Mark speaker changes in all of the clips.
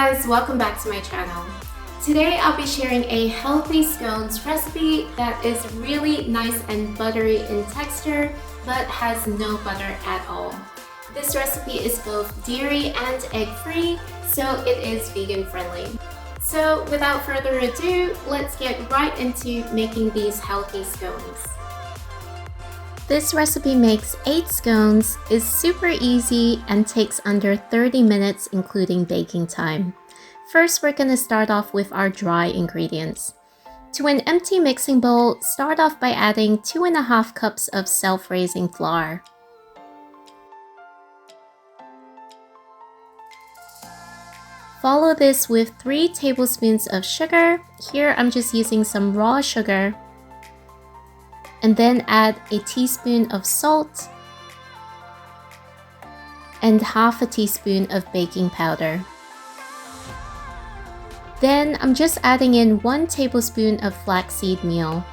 Speaker 1: guys, welcome back to my channel. Today I'll be sharing a healthy scones recipe that is really nice and buttery in texture but has no butter at all. This recipe is both dairy and egg free, so it is vegan friendly. So without further ado, let's get right into making these healthy scones. This recipe makes 8 scones, is super easy, and takes under 30 minutes including baking time. First, we're going to start off with our dry ingredients. To an empty mixing bowl, start off by adding 2.5 cups of self-raising flour. Follow this with 3 tablespoons of sugar. Here I'm just using some raw sugar. And then add a teaspoon of salt and half a teaspoon of baking powder. Then I'm just adding in 1 tablespoon of flaxseed meal.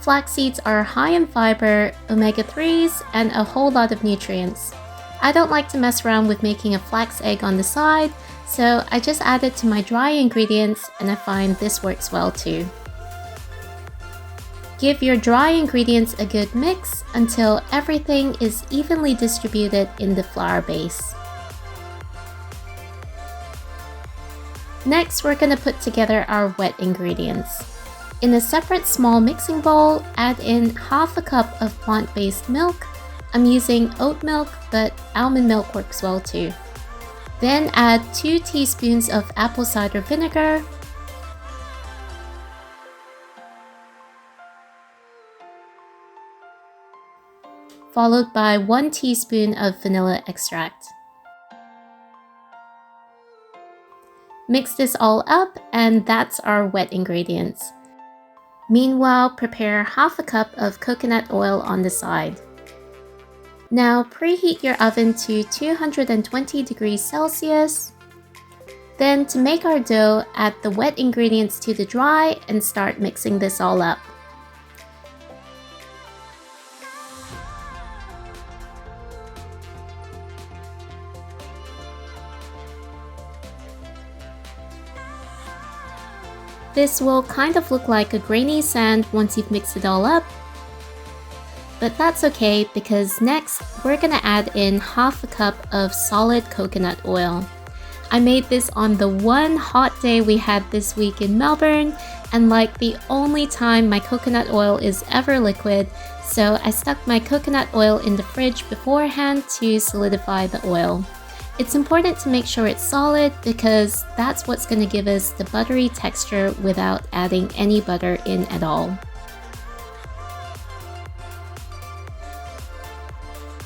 Speaker 1: Flax seeds are high in fiber, omega-3s, and a whole lot of nutrients. I don't like to mess around with making a flax egg on the side, so I just add it to my dry ingredients, and I find this works well too. Give your dry ingredients a good mix until everything is evenly distributed in the flour base. Next, we're going to put together our wet ingredients. In a separate small mixing bowl, add in half a cup of plant-based milk. I'm using oat milk, but almond milk works well too. Then add 2 teaspoons of apple cider vinegar, followed by 1 teaspoon of vanilla extract. Mix this all up, and that's our wet ingredients. Meanwhile, prepare half a cup of coconut oil on the side. Now preheat your oven to 220 degrees Celsius. Then to make our dough, add the wet ingredients to the dry and start mixing this all up. This will kind of look like a grainy sand once you've mixed it all up, but that's okay because next we're gonna add in half a cup of solid coconut oil. I made this on the one hot day we had this week in Melbourne, and like the only time my coconut oil is ever liquid, so I stuck my coconut oil in the fridge beforehand to solidify the oil. It's important to make sure it's solid because that's what's going to give us the buttery texture without adding any butter in at all.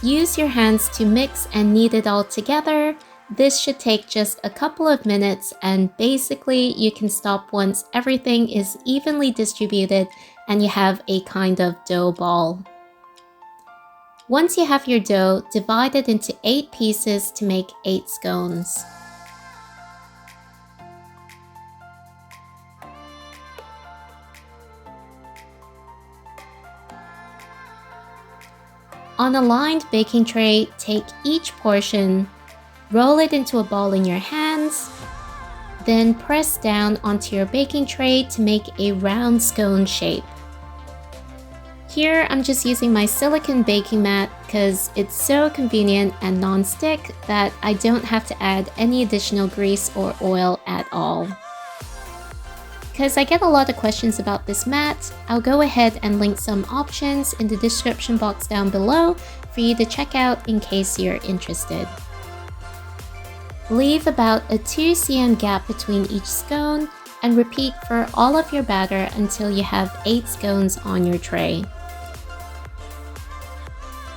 Speaker 1: Use your hands to mix and knead it all together. This should take just a couple of minutes, and basically you can stop once everything is evenly distributed and you have a kind of dough ball. Once you have your dough, divide it into 8 pieces to make 8 scones. On a lined baking tray, take each portion, roll it into a ball in your hands, then press down onto your baking tray to make a round scone shape. Here I'm just using my silicone baking mat because it's so convenient and non-stick that I don't have to add any additional grease or oil at all. Because I get a lot of questions about this mat, I'll go ahead and link some options in the description box down below for you to check out in case you're interested. Leave about a 2 cm gap between each scone and repeat for all of your batter until you have 8 scones on your tray.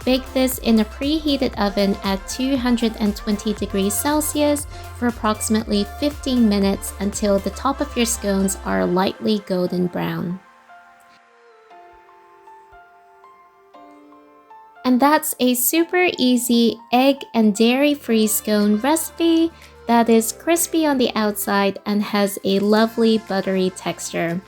Speaker 1: Bake this in a preheated oven at 220 degrees Celsius for approximately 15 minutes until the top of your scones are lightly golden brown. And that's a super easy egg and dairy-free scone recipe that is crispy on the outside and has a lovely buttery texture.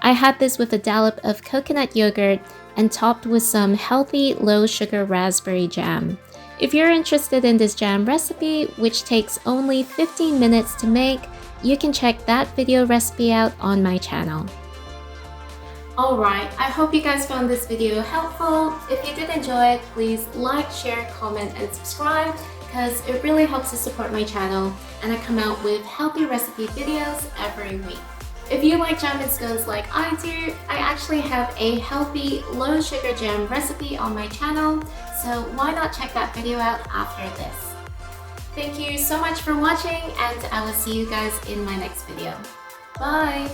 Speaker 1: I had this with a dollop of coconut yogurt and topped with some healthy low-sugar raspberry jam. If you're interested in this jam recipe, which takes only 15 minutes to make, you can check that video recipe out on my channel. Alright, I hope you guys found this video helpful. If you did enjoy it, please like, share, comment, and subscribe because it really helps to support my channel and I come out with healthy recipe videos every week. If you like jam and scones like I do, I actually have a healthy low sugar jam recipe on my channel, so why not check that video out after this. Thank you so much for watching and I will see you guys in my next video. Bye!